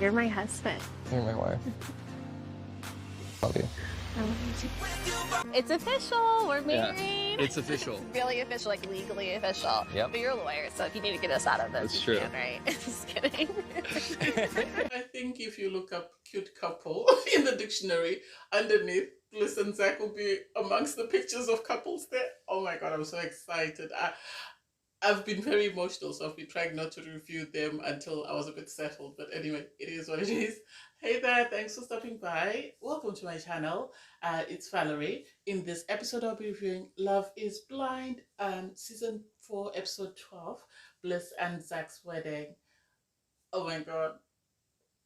You're my husband. You're my wife. Love you. I love you too. It's official. We're married. Yeah, it's official. It's really official, like legally official. Yep. But you're a lawyer, so if you need to get us out of this, That's you true. can, right? Just kidding. I think if you look up cute couple in the dictionary, underneath Bliss and Zack will be amongst the pictures of couples there. Oh my god, I'm so excited. I've been very emotional, so I've been trying not to review them until I was a bit settled. But anyway, it is what it is. Hey there, thanks for stopping by. Welcome to my channel. It's Valerie. In this episode, I'll be reviewing Love is Blind, season 4, episode 12, Bliss and Zack's wedding. Oh my god.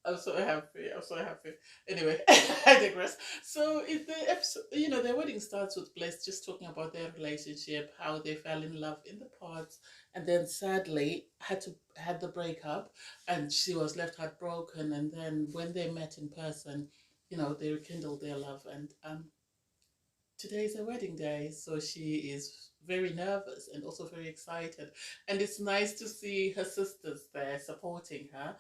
I'm so happy. I'm so happy. Anyway, I digress. So in the episode, their wedding starts with Bliss just talking about their relationship, how they fell in love in the pods, and then sadly had the breakup, and she was left heartbroken. And then when they met in person, they rekindled their love. And today is their wedding day, so she is very nervous and also very excited. And it's nice to see her sisters there supporting her.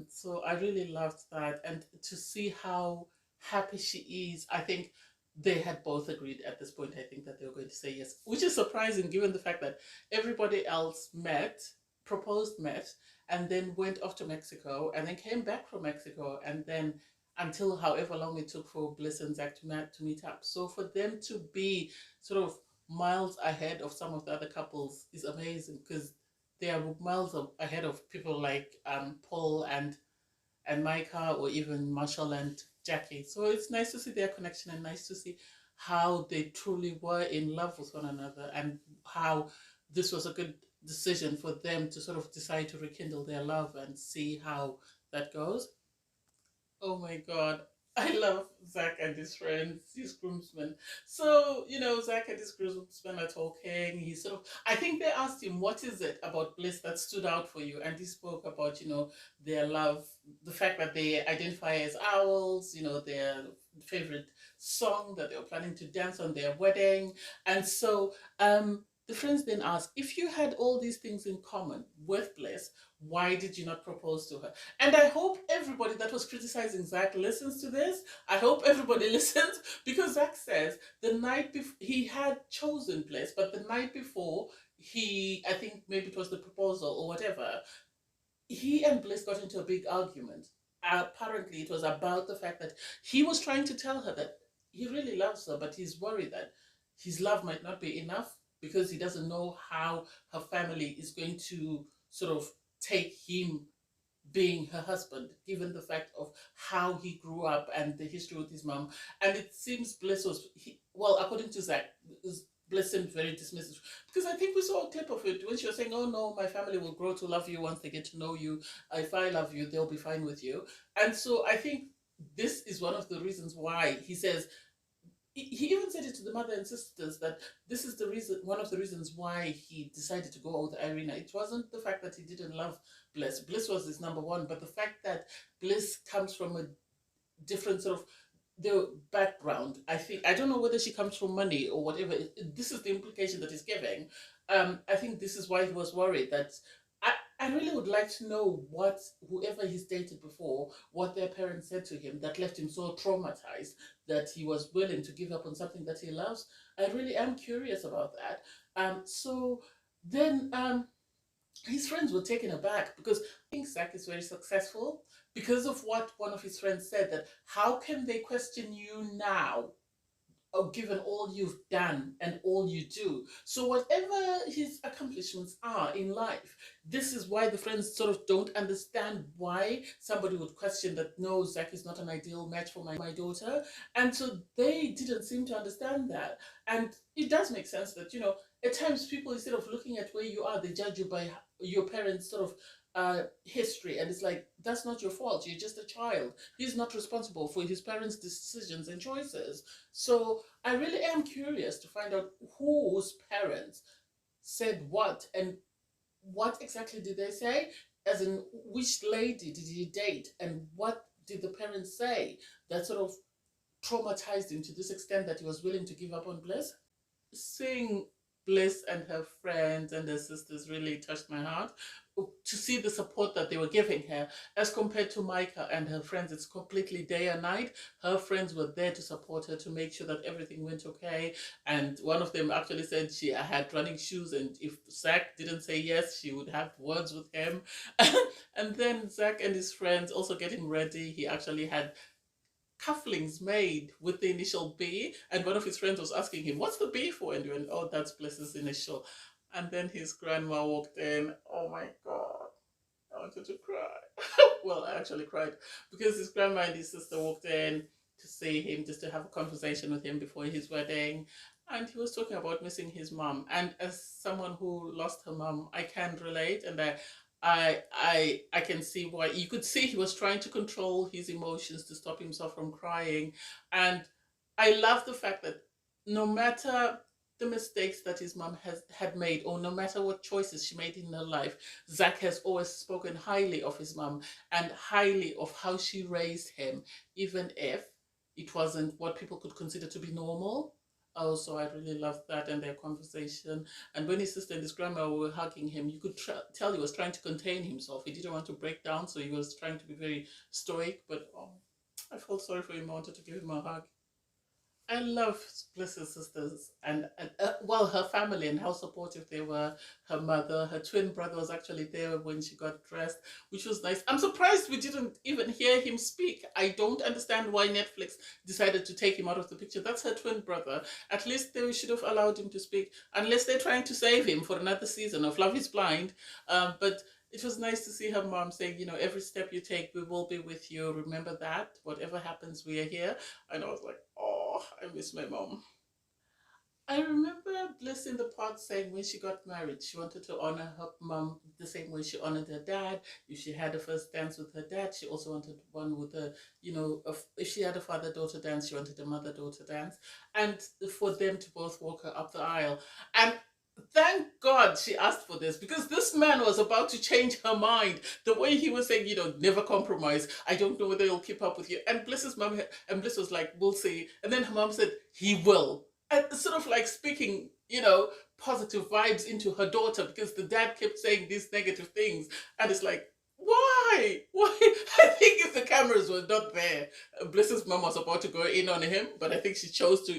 So I really loved that, and to see how happy she is. I think they had both agreed at this point, I think, that they were going to say yes, which is surprising given the fact that everybody else proposed, and then went off to Mexico, and then came back from Mexico, and then until however long it took for Bliss and Zack to meet up. So for them to be sort of miles ahead of some of the other couples is amazing, because they are miles ahead of people like Paul and Micah, or even Marshall and Jackie. So it's nice to see their connection, and nice to see how they truly were in love with one another, and how this was a good decision for them to sort of decide to rekindle their love and see how that goes. Oh my god. I love Zack and his friends, his groomsmen. So, Zack and his groomsmen are talking. I think they asked him, what is it about Bliss that stood out for you? And he spoke about, their love, the fact that they identify as owls, their favorite song that they were planning to dance on their wedding. And so, the friends then asked, if you had all these things in common with Bliss, why did you not propose to her? And I hope everybody that was criticizing Zack listens to this. I hope everybody listens, because Zack says the night before he had chosen Bliss, but the night before I think maybe it was the proposal or whatever, he and Bliss got into a big argument. Apparently it was about the fact that he was trying to tell her that he really loves her, but he's worried that his love might not be enough, because he doesn't know how her family is going to sort of take him being her husband, given the fact of how he grew up and the history with his mom. And it seems Bliss according to Zack, Bliss seemed very dismissive, because I think we saw a clip of it when she was saying, oh no, my family will grow to love you once they get to know you. If I love you, they'll be fine with you. And so I think this is one of the reasons why he says, he even said it to the mother and sisters, that this is one of the reasons why he decided to go out with Irina. It wasn't the fact that he didn't love Bliss. Bliss was his number one, but the fact that Bliss comes from a different sort of the background. I don't know whether she comes from money or whatever. This is the implication that he's giving. I think this is why he was worried that. I really would like to know what whoever he's dated before, what their parents said to him that left him so traumatized that he was willing to give up on something that he loves. I really am curious about that. So then his friends were taken aback, because I think Zack is very successful because of what one of his friends said, that how can they question you now, given all you've done and all you do. So whatever his accomplishments are in life, this is why the friends sort of don't understand why somebody would question that, no, Zack is not an ideal match for my daughter. And so they didn't seem to understand that. And it does make sense that, at times people, instead of looking at where you are, they judge you by your parents' sort of history, and it's like, that's not your fault, you're just a child. He's not responsible for his parents' decisions and choices. So I really am curious to find out whose parents said what, and what exactly did they say, as in which lady did he date, and what did the parents say that sort of traumatized him to this extent that he was willing to give up on Bliss. Seeing Bliss and her friends and her sisters really touched my heart. To see the support that they were giving her, as compared to Micah and her friends, it's completely day and night. Her friends were there to support her, to make sure that everything went okay. And one of them actually said she had running shoes, and if Zach didn't say yes, she would have words with him. And then Zach and his friends also getting ready. He actually had cufflinks made with the initial B, and one of his friends was asking him, "What's the B for?" And he went, "Oh, that's Bliss's initial." And then his grandma walked in. Oh my god, I wanted to cry. Well, I actually cried because his grandma and his sister walked in to see him, just to have a conversation with him before his wedding. And he was talking about missing his mom. And as someone who lost her mom, I can relate, and I can see why. You could see he was trying to control his emotions to stop himself from crying. And I love the fact that no matter the mistakes that his mom has had made, or no matter what choices she made in her life, Zach has always spoken highly of his mom and highly of how she raised him, even if it wasn't what people could consider to be normal. Also, I really loved that and their conversation. And when his sister and his grandma were hugging him, you could tell he was trying to contain himself. He didn't want to break down, so he was trying to be very stoic. But oh, I felt sorry for him. I wanted to give him a hug. I love Bliss's sisters and well, her family and how supportive they were. Her mother, her twin brother was actually there when she got dressed, which was nice. I'm surprised we didn't even hear him speak. I don't understand why Netflix decided to take him out of the picture. That's her twin brother. At least they should have allowed him to speak, unless they're trying to save him for another season of Love is Blind. But it was nice to see her mom saying, every step you take, we will be with you. Remember that. Whatever happens, we are here. And I was like, oh, I miss my mom. I remember Bliss in the part saying when she got married, she wanted to honor her mom the same way she honored her dad. If she had a first dance with her dad, she also wanted one with her, if she had a father-daughter dance, she wanted a mother-daughter dance. And for them to both walk her up the aisle. And thank God she asked for this, because this man was about to change her mind. The way he was saying, never compromise. I don't know whether he'll keep up with you. And Bliss's mom, and Bliss was like, we'll see. And then her mom said, he will. And sort of like speaking, positive vibes into her daughter, because the dad kept saying these negative things. And it's like, why? Why? I think if the cameras were not there, Bliss's mom was about to go in on him, but I think she chose to,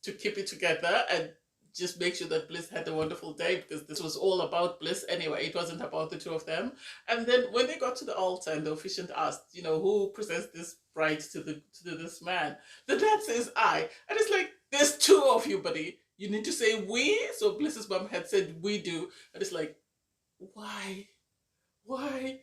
to keep it together and just make sure that Bliss had a wonderful day, because this was all about Bliss anyway. It wasn't about the two of them. And then when they got to the altar and the officiant asked, who presents this bride to this man, the dad says I. And it's like, there's two of you, buddy. You need to say we. So Bliss's mom had said we do. And it's like, why? Why?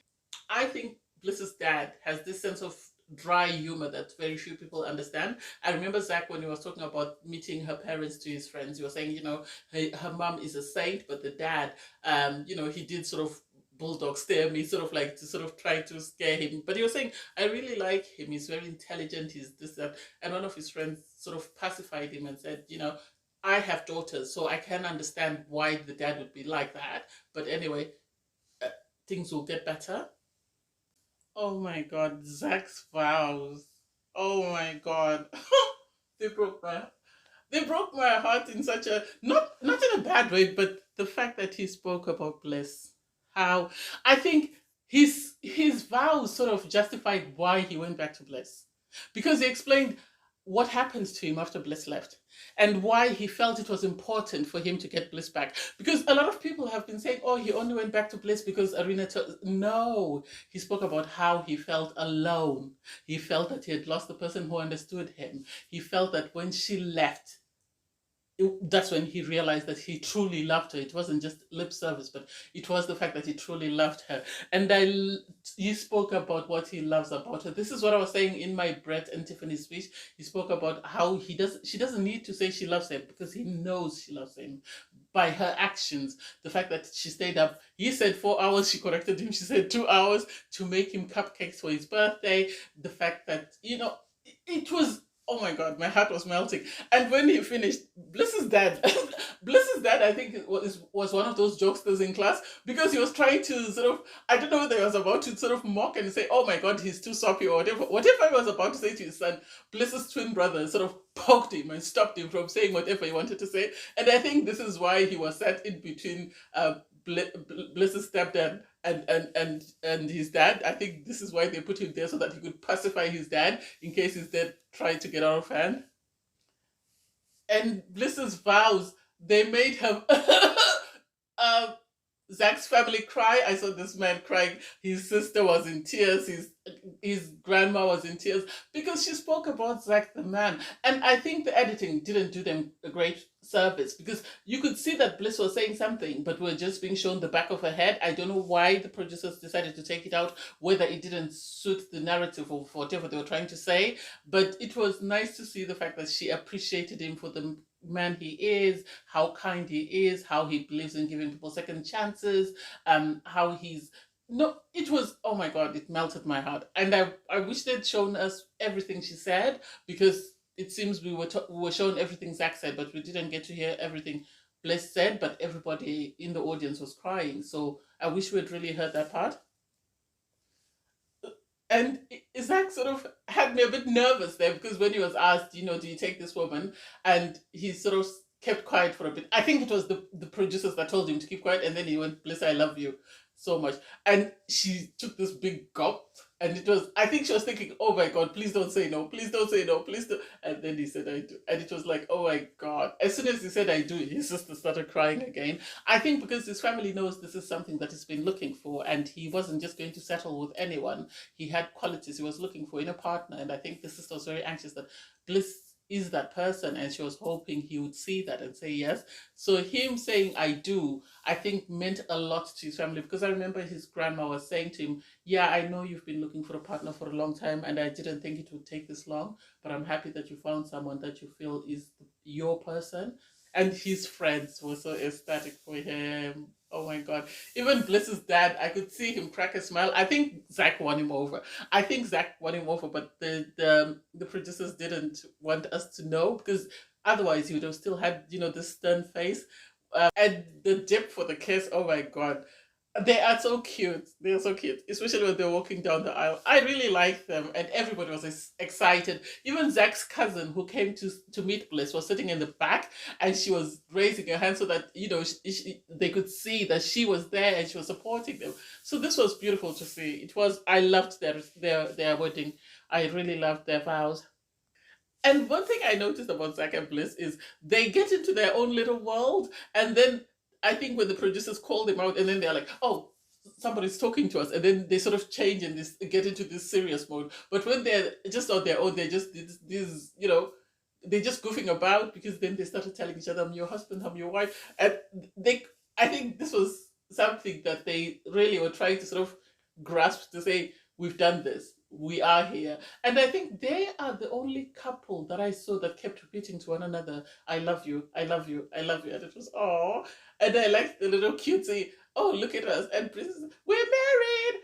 I think Bliss's dad has this sense of dry humor that very few people understand. I remember Zach, when he was talking about meeting her parents to his friends, he was saying, her mom is a saint, but the dad, he did sort of bulldog stare me, sort of like to sort of try to scare him. But he was saying, I really like him. He's very intelligent. He's this, that. And one of his friends sort of pacified him and said, I have daughters, so I can understand why the dad would be like that. But anyway, things will get better. Oh my god, Zach's vows. Oh my god. they broke my they broke my heart in such a not in a bad way, but the fact that he spoke about Bliss. How I think his vows sort of justified why he went back to Bliss. Because he explained what happened to him after Bliss left and why he felt it was important for him to get Bliss back. Because a lot of people have been saying, oh, he only went back to Bliss because Irina no, he spoke about how he felt alone. He felt that he had lost the person who understood him. He felt that when she left, that's when he realized that he truly loved her. It wasn't just lip service, but it was the fact that he truly loved her. And he spoke about what he loves about her. This is what I was saying in my Brett and Tiffany speech. He spoke about how she doesn't need to say she loves him, because he knows she loves him by her actions. The fact that she stayed up, he said 4 hours, she corrected him, she said 2 hours, to make him cupcakes for his birthday. The fact that, it was oh my god, my heart was melting. And when he finished, Bliss's dad, Bliss's dad, I think was one of those jokesters in class, because he was trying to sort of, I don't know whether he was about to sort of mock and say, oh my god, he's too soppy or whatever he was about to say to his son. Bliss's twin brother sort of poked him and stopped him from saying whatever he wanted to say. And I think this is why he was sat in between Bliss's stepdad and his dad. I think this is why they put him there, so that he could pacify his dad in case his dad tried to get out of hand. And Bliss's vows, they made him Zach's family cry. I saw this man crying. His sister was in tears. His grandma was in tears, because she spoke about Zach the man. And I think the editing didn't do them a great service, because you could see that Bliss was saying something, but we're just being shown the back of her head. I don't know why the producers decided to take it out, whether it didn't suit the narrative or whatever they were trying to say. But it was nice to see the fact that she appreciated him for the man he is, how kind he is, how he believes in giving people second chances, how he's no, it was, oh my god, it melted my heart. And I wish they'd shown us everything she said, because it seems we were shown everything Zach said, but we didn't get to hear everything Bliss said. But everybody in the audience was crying, so I wish we'd really heard that part. And Zach sort of had me a bit nervous there, because when he was asked, do you take this woman? And he sort of kept quiet for a bit. I think it was the producers that told him to keep quiet, and then he went, Bliss, I love you so much. And she took this big gulp, and it was, I think she was thinking, oh my god, please don't say no, please don't say no, please don't. And then he said, I do. And it was like, oh my god. As soon as he said I do, his sister started crying again. I think because his family knows this is something that he's been looking for, and he wasn't just going to settle with anyone. He had qualities he was looking for in a partner, and I think the sister was very anxious that Bliss is that person, and she was hoping he would see that and say yes. So him saying I do, I think meant a lot to his family, because I remember his grandma was saying to him, yeah, I know you've been looking for a partner for a long time, and I didn't think it would take this long, but I'm happy that you found someone that you feel is your person. And his friends were so ecstatic for him. Oh my god. Even Bliss's dad, I could see him crack a smile. I think Zach won him over. But the producers didn't want us to know, because otherwise he would have still had, this stern face. And the dip for the kiss, oh my god. They are so cute. They're so cute, especially when they're walking down the aisle. I really like them, and everybody was excited. Even Zach's cousin, who came to meet Bliss, was sitting in the back, and she was raising her hand so that they could see that she was there and she was supporting them. So this was beautiful to see. It was. I loved their wedding. I really loved their vows. And one thing I noticed about Zach and Bliss is they get into their own little world, and then I think when the producers call them out, and then they're like, "Oh, somebody's talking to us," and then they sort of change and get into this serious mode. But when they're just on their own, they're just these, they're just goofing about, because then they started telling each other, "I'm your husband, I'm your wife," and I think this was something that they really were trying to sort of grasp, to say, we've done this, we are here. And I think they are the only couple that I saw that kept repeating to one another, I love you, I love you, I love you. And it was, oh. And I liked the little cutesy, oh, look at us, and Princess, we're married.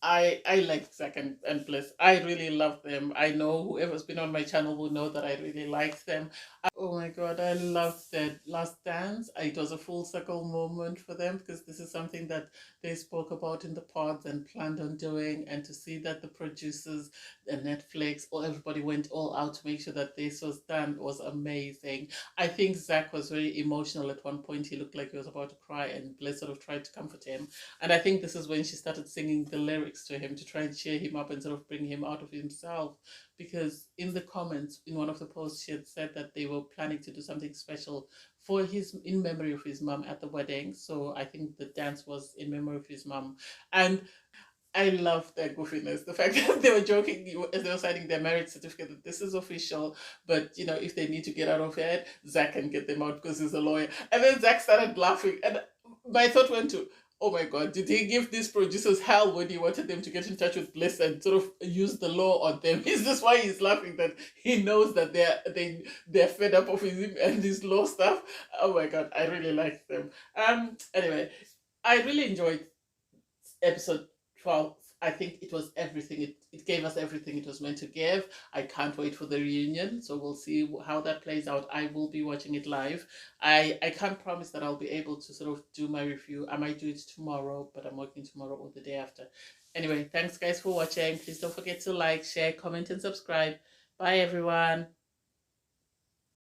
I like Zack and Bliss. I really love them. I know whoever's been on my channel will know that I really like them. Oh my god, I loved their last dance. It was a full circle moment for them, because this is something that they spoke about in the pods and planned on doing. And to see that the producers, the Netflix, or everybody went all out to make sure that this was done was amazing. I think Zack was very emotional at one point. He looked like he was about to cry, and Bliss sort of tried to comfort him. And I think this is when she started singing the lyrics to him to try and cheer him up and sort of bring him out of himself. Because in the comments, in one of the posts, she had said that they were planning to do something special in memory of his mom at the wedding. So I think the dance was in memory of his mom. And I love their goofiness. The fact that they were joking as they were signing their marriage certificate that this is official, but if they need to get out of it, Zach can get them out because he's a lawyer. And then Zach started laughing, and my thought went to, oh my god, did he give these producers hell when he wanted them to get in touch with Bliss and sort of use the law on them? Is this why he's laughing, that he knows that they're fed up of him and his law stuff? Oh my god, I really liked them. Anyway, I really enjoyed episode 12. I think it was everything. It gave us everything it was meant to give. I can't wait for the reunion. So we'll see how that plays out. I will be watching it live. I can't promise that I'll be able to sort of do my review. I might do it tomorrow, but I'm working tomorrow or the day after. Anyway, thanks guys for watching. Please don't forget to like, share, comment, and subscribe. Bye everyone.